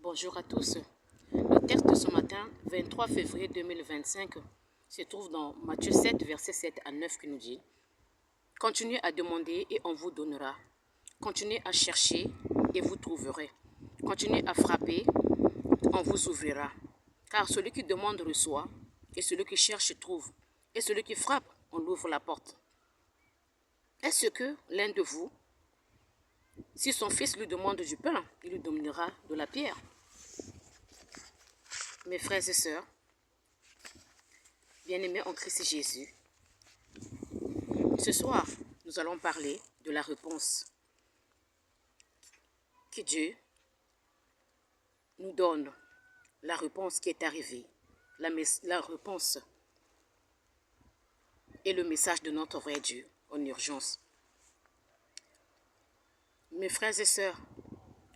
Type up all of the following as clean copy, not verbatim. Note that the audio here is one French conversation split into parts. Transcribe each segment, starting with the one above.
Bonjour à tous. Le texte de ce matin, 23 février 2025, se trouve dans Matthieu 7, versets 7 à 9 qui nous dit: Continuez à demander et on vous donnera. Continuez à chercher et vous trouverez. Continuez à frapper, on vous ouvrira. Car celui qui demande reçoit, et celui qui cherche trouve, et celui qui frappe, on l'ouvre la porte. Est-ce que l'un de vous, si son fils lui demande du pain, il lui donnera de la pierre? Mes frères et sœurs, bien-aimés en Christ Jésus, ce soir, nous allons parler de la réponse que Dieu nous donne, la réponse qui est arrivée, la réponse et le message de notre vrai Dieu en urgence. Mes frères et sœurs,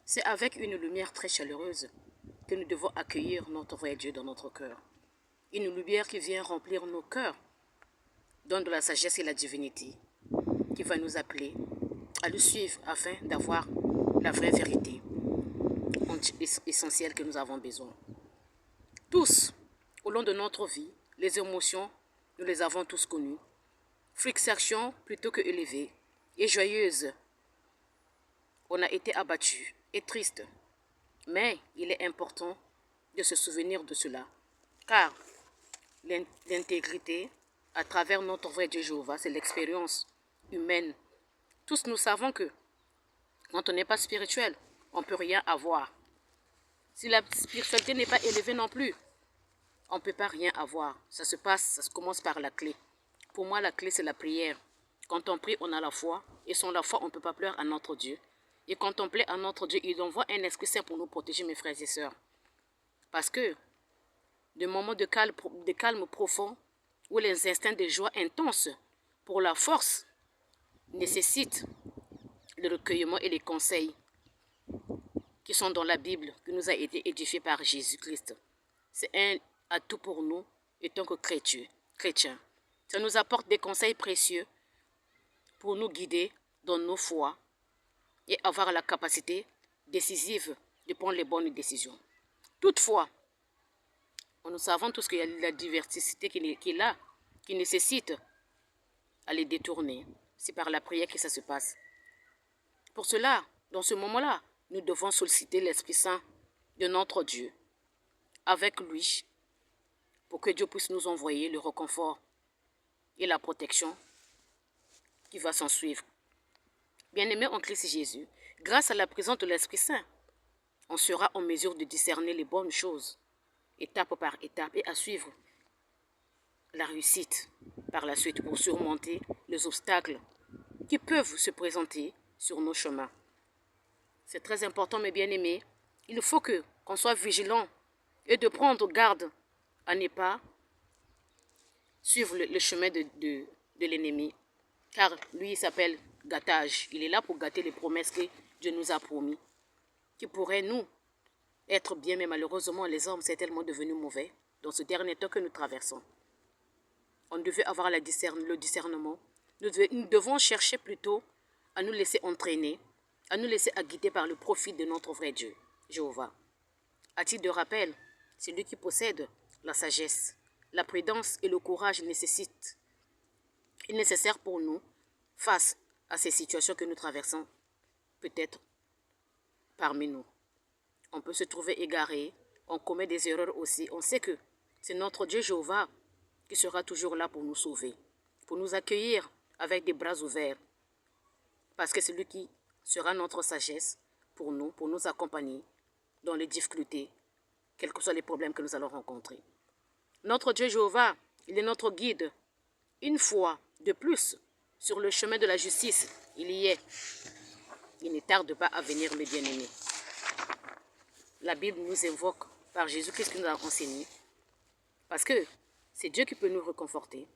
c'est avec une lumière très chaleureuse que nous devons accueillir notre vrai Dieu dans notre cœur. Une lumière qui vient remplir nos cœurs, donne de la sagesse et la divinité, qui va nous appeler à le suivre afin d'avoir la vraie vérité essentielle que nous avons besoin. Tous, au long de notre vie, les émotions, nous les avons tous connues. Fluctuations plutôt que élevées et joyeuses. On a été abattus et tristes. Mais il est important de se souvenir de cela. Car l'intégrité, à travers notre vrai Dieu Jéhovah, c'est l'expérience humaine. Tous nous savons que quand on n'est pas spirituel, on ne peut rien avoir. Si la spiritualité n'est pas élevée non plus, on ne peut pas rien avoir. Ça se commence par la clé. Pour moi, la clé, c'est la prière. Quand on prie, on a la foi. Et sans la foi, on ne peut pas pleurer à notre Dieu. Et quand on plaît à notre Dieu, il envoie un Esprit Saint pour nous protéger, mes frères et sœurs. Parce que des moments de calme profond, où les instincts de joie intense pour la force nécessitent le recueillement et les conseils qui sont dans la Bible, qui nous a été édifiés par Jésus-Christ. C'est un atout pour nous, étant que chrétiens. Ça nous apporte des conseils précieux pour nous guider dans nos foi et avoir la capacité décisive de prendre les bonnes décisions. Toutefois, nous savons tous qu'il y a la diversité qui est là, qui nécessite à les détourner. C'est par la prière que ça se passe. Pour cela, dans ce moment-là, nous devons solliciter l'Esprit Saint de notre Dieu avec lui pour que Dieu puisse nous envoyer le réconfort et la protection qui va s'en suivre. Bien-aimés en Christ Jésus, grâce à la présence de l'Esprit Saint, on sera en mesure de discerner les bonnes choses, étape par étape, et à suivre la réussite par la suite pour surmonter les obstacles qui peuvent se présenter sur nos chemins. C'est très important, mes bien-aimés. Il faut qu'on soit vigilant et de prendre garde à ne pas suivre le chemin de l'ennemi. Car lui, il s'appelle gâtage. Il est là pour gâter les promesses que Dieu nous a promis, qui pourraient nous être bien, mais malheureusement, les hommes, c'est tellement devenu mauvais dans ce dernier temps que nous traversons. On devait avoir le discernement. Nous devons chercher plutôt à nous laisser entraîner, à nous laisser guider par le profit de notre vrai Dieu, Jéhovah. À titre de rappel, c'est lui qui possède la sagesse, la prudence et le courage nécessaires pour nous face à ces situations que nous traversons, peut-être parmi nous. On peut se trouver égaré, on commet des erreurs aussi. On sait que c'est notre Dieu Jéhovah qui sera toujours là pour nous sauver, pour nous accueillir avec des bras ouverts. Parce que c'est lui qui sera notre sagesse pour nous accompagner dans les difficultés, quels que soient les problèmes que nous allons rencontrer. Notre Dieu Jéhovah, il est notre guide. Une fois de plus, sur le chemin de la justice, il y est. Il ne tarde pas à venir, mes bien-aimés. La Bible nous invoque par Jésus-Christ qui nous a enseigné. Parce que c'est Dieu qui peut nous réconforter.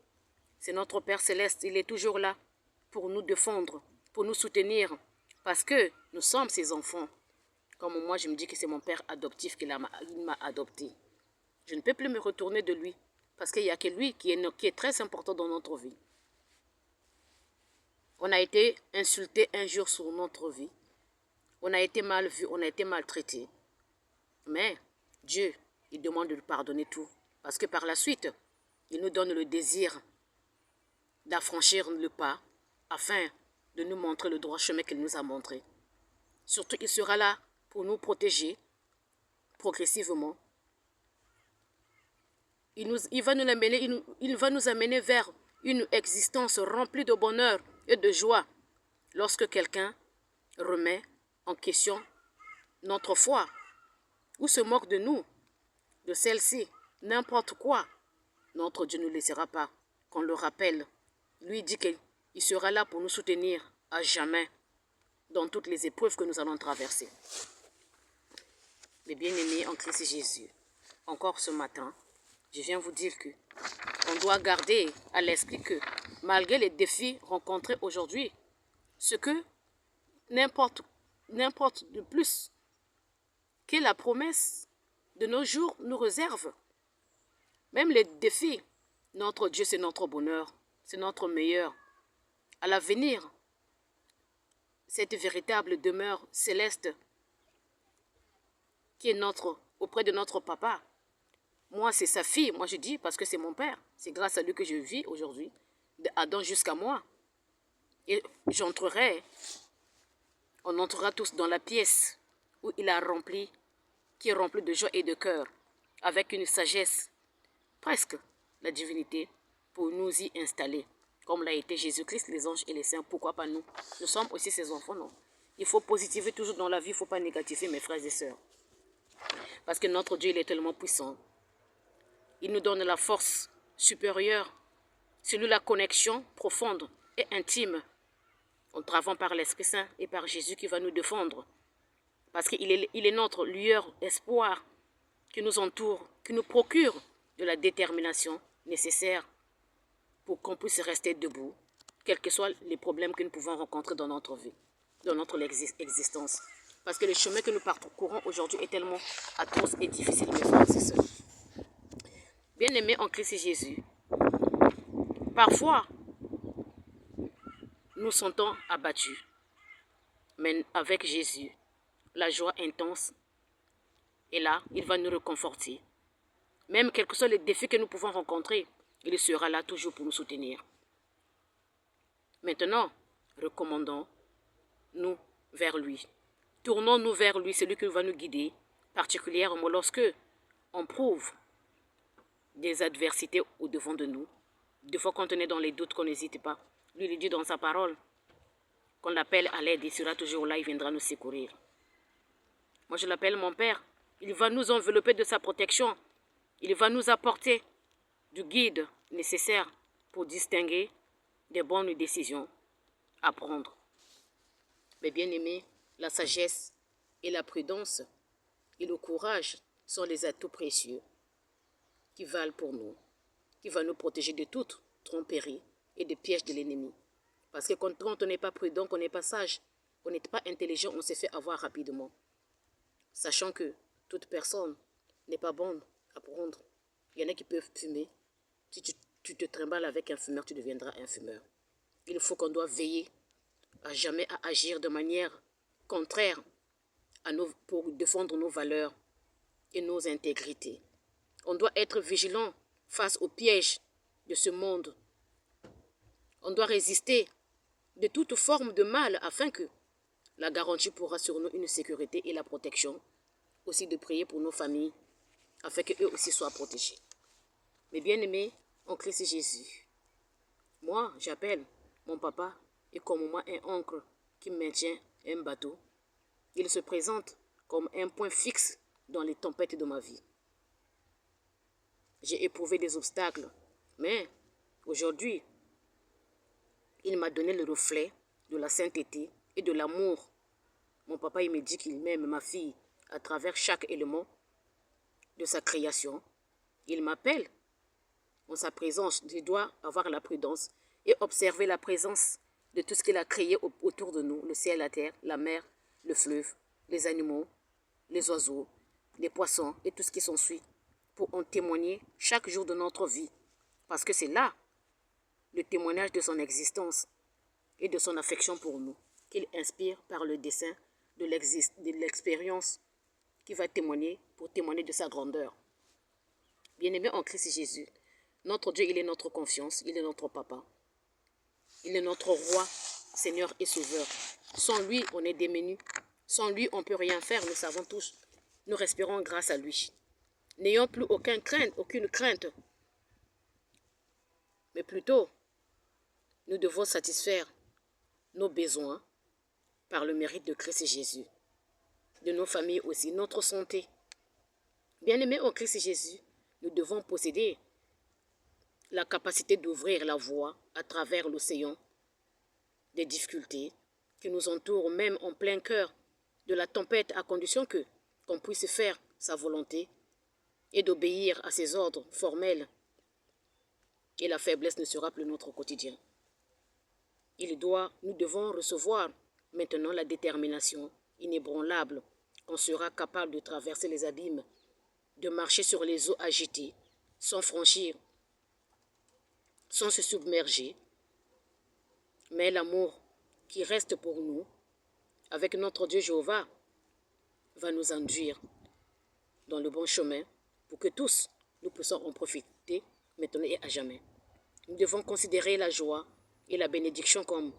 C'est notre Père Céleste, il est toujours là pour nous défendre, pour nous soutenir. Parce que nous sommes ses enfants. Comme moi, je me dis que c'est mon Père adoptif qui m'a adopté. Je ne peux plus me retourner de lui. Parce qu'il n'y a que lui qui est très important dans notre vie. On a été insulté un jour sur notre vie. On a été mal vu, on a été maltraité. Mais Dieu, il demande de lui pardonner tout. Parce que par la suite, il nous donne le désir d'affranchir le pas afin de nous montrer le droit chemin qu'il nous a montré. Surtout, il sera là pour nous protéger progressivement. Il va nous amener vers une existence remplie de bonheur et de joie lorsque quelqu'un remet en question notre foi ou se moque de nous, de celle-ci, n'importe quoi. Notre Dieu ne laissera pas qu'on le rappelle. Lui dit qu'il sera là pour nous soutenir à jamais dans toutes les épreuves que nous allons traverser. Mes bien-aimés en Christ Jésus, encore ce matin, je viens vous dire que on doit garder à l'esprit que malgré les défis rencontrés aujourd'hui, ce que n'importe de plus que la promesse de nos jours nous réserve. Même les défis, notre Dieu, c'est notre bonheur, c'est notre meilleur. À l'avenir, cette véritable demeure céleste qui est auprès de notre papa. Moi, c'est sa fille, moi je dis, parce que c'est mon père. C'est grâce à lui que je vis aujourd'hui, d'Adam jusqu'à moi. Et on entrera tous dans la pièce où il a rempli, qui est remplie de joie et de cœur, avec une sagesse, presque la divinité, pour nous y installer. Comme l'a été Jésus-Christ, les anges et les saints, pourquoi pas nous? Nous sommes aussi ses enfants, non? Il faut positiver toujours dans la vie, il ne faut pas négativer, mes frères et sœurs. Parce que notre Dieu, il est tellement puissant. Il nous donne la force supérieure, c'est lui la connexion profonde et intime. En travaillant par l'Esprit Saint et par Jésus qui va nous défendre. Parce qu'il est notre lueur, espoir, qui nous entoure, qui nous procure de la détermination nécessaire pour qu'on puisse rester debout, quels que soient les problèmes que nous pouvons rencontrer dans notre vie, dans notre existence. Parce que le chemin que nous parcourons aujourd'hui est tellement atroce et difficile, mes frères et sœurs. Bien-aimés en Christ Jésus, parfois, nous sentons abattus. Mais avec Jésus, la joie intense est là, il va nous réconforter. Même quels que soient les défis que nous pouvons rencontrer, il sera là toujours pour nous soutenir. Maintenant, recommandons-nous vers lui. Tournons-nous vers lui, c'est lui qui va nous guider, particulièrement lorsque on prouve des adversités au-devant de nous. Des fois, quand on est dans les doutes, qu'on n'hésite pas. Lui, il dit dans sa parole qu'on l'appelle à l'aide, il sera toujours là, il viendra nous secourir. Moi, je l'appelle mon Père. Il va nous envelopper de sa protection. Il va nous apporter du guide nécessaire pour distinguer des bonnes décisions à prendre. Mais bien aimés, la sagesse et la prudence et le courage sont les atouts précieux qui valent pour nous, qui va nous protéger de toute tromperie et des pièges de l'ennemi. Parce que quand on n'est pas prudent, qu'on n'est pas sage, qu'on n'est pas intelligent, on se fait avoir rapidement. Sachant que toute personne n'est pas bonne à prendre. Il y en a qui peuvent fumer. Si tu te trimbales avec un fumeur, tu deviendras un fumeur. Il faut qu'on doit veiller à jamais à agir de manière contraire pour défendre nos valeurs et nos intégrités. On doit être vigilant face aux pièges de ce monde. On doit résister de toute forme de mal afin que la garantie pourra sur nous une sécurité et la protection. Aussi de prier pour nos familles afin qu'eux aussi soient protégés. Mes bien-aimés en Christ Jésus, moi j'appelle mon papa et comme moi un oncle qui maintient un bateau. Il se présente comme un point fixe dans les tempêtes de ma vie. J'ai éprouvé des obstacles, mais aujourd'hui, il m'a donné le reflet de la sainteté et de l'amour. Mon papa, il me dit qu'il m'aime, ma fille, à travers chaque élément de sa création. Il m'appelle en sa présence. Je dois avoir la prudence et observer la présence de tout ce qu'il a créé autour de nous, le ciel, la terre, la mer, le fleuve, les animaux, les oiseaux, les poissons et tout ce qui s'ensuit, pour en témoigner chaque jour de notre vie. Parce que c'est là le témoignage de son existence et de son affection pour nous, qu'il inspire par le dessein de l'expérience qui va témoigner pour témoigner de sa grandeur. Bien-aimés en Christ Jésus, notre Dieu, il est notre confiance, il est notre papa. Il est notre roi, Seigneur et Sauveur. Sans lui, on est démunis. Sans lui, on ne peut rien faire, nous savons tous. Nous respirons grâce à lui. N'ayons plus aucune crainte. Mais plutôt, nous devons satisfaire nos besoins par le mérite de Christ Jésus. De nos familles aussi, notre santé. Bien-aimés en Christ Jésus, nous devons posséder la capacité d'ouvrir la voie à travers l'océan des difficultés qui nous entourent, même en plein cœur de la tempête, à condition qu'on puisse faire sa volonté et d'obéir à ses ordres formels. Et la faiblesse ne sera plus notre quotidien. Nous devons recevoir maintenant la détermination inébranlable qu'on sera capable de traverser les abîmes, de marcher sur les eaux agitées, sans franchir, sans se submerger. Mais l'amour qui reste pour nous, avec notre Dieu Jéhovah, va nous induire dans le bon chemin pour que tous, nous puissions en profiter maintenant et à jamais. Nous devons considérer la joie et la bénédiction comme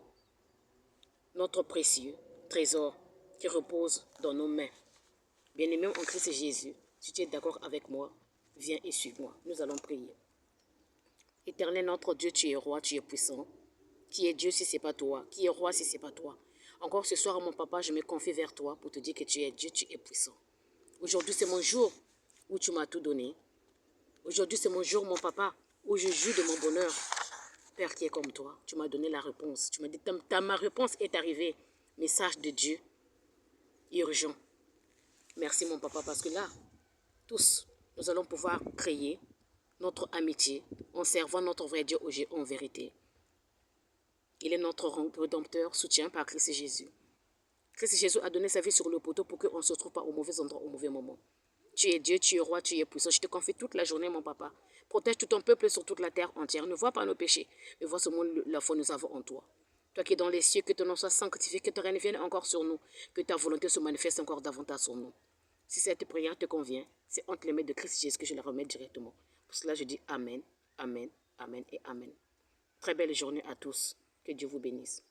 notre précieux trésor qui repose dans nos mains. Bien-aimés en Christ Jésus, si tu es d'accord avec moi, viens et suis-moi. Nous allons prier. Éternel notre Dieu, tu es roi, tu es puissant. Qui est Dieu si ce n'est pas toi? Qui est roi si ce n'est pas toi? Encore ce soir, mon papa, je me confie vers toi pour te dire que tu es Dieu, tu es puissant. Aujourd'hui, c'est mon jour où tu m'as tout donné. Aujourd'hui, c'est mon jour, mon papa, où je joue de mon bonheur. Père qui est comme toi, tu m'as donné la réponse. Tu m'as dit, ma réponse est arrivée. Message de Dieu, urgent. Merci, mon papa, parce que là, tous, nous allons pouvoir créer notre amitié en servant notre vrai Dieu en vérité. Il est notre rédempteur, soutien par Christ Jésus. Christ Jésus a donné sa vie sur le poteau pour qu'on ne se trouve pas au mauvais endroit, au mauvais moment. Tu es Dieu, tu es roi, tu es puissant. Je te confie toute la journée, mon papa. Protège tout ton peuple sur toute la terre entière. Ne vois pas nos péchés, mais vois seulement la foi que nous avons en toi. Toi qui es dans les cieux, que ton nom soit sanctifié, que ton règne vienne encore sur nous, que ta volonté se manifeste encore davantage sur nous. Si cette prière te convient, c'est entre les mains de Christ Jésus que je la remets directement. Pour cela, je dis Amen, Amen, Amen et Amen. Très belle journée à tous. Que Dieu vous bénisse.